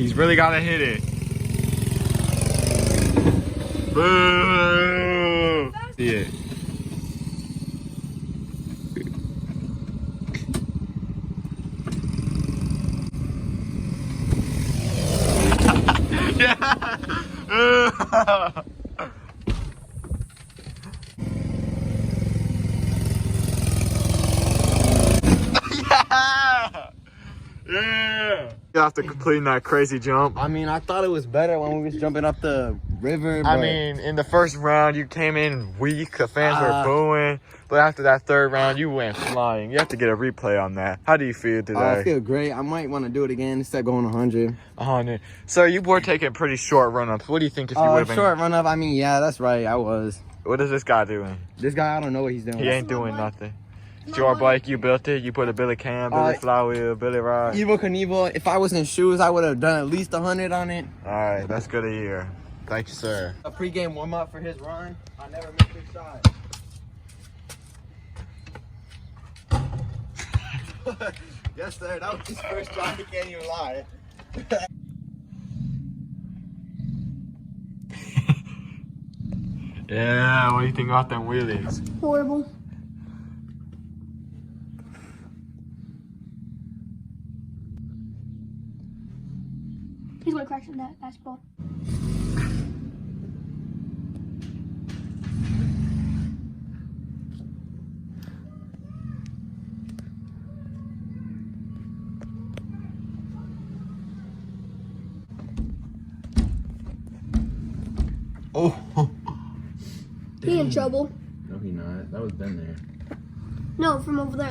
He's really gotta hit it. Boo! Yeah. Yeah. Yeah! After completing that crazy jump. I mean, I thought it was better when we was jumping up the river. I mean, in the first round, you came in weak. The fans were booing. But after that third round, you went flying. You have to get a replay on that. How do you feel today? I feel great. I might want to do it again instead of going 100. 100. So you were taking pretty short run-ups. What do you think if you would have been? Short run-up, I mean, yeah, that's right. I was. What is this guy doing? This guy, I don't know what he's doing. He ain't doing nothing. It's your bike. You built it. You put a Billy Cam, Billy Flywheel, Billy Rod. Evel Knievel, if I was in shoes, I would have done at least 100 on it. All right, that's good to hear. Thank you, sir. A pregame warm-up for his run. I never missed a shot. Yes, sir. That was his first shot. He can't even lie. Yeah, what do you think about them wheelies? Horrible. He's gonna crash in that basketball. Oh. He in trouble. No, he not. That was Ben there. No, from over there.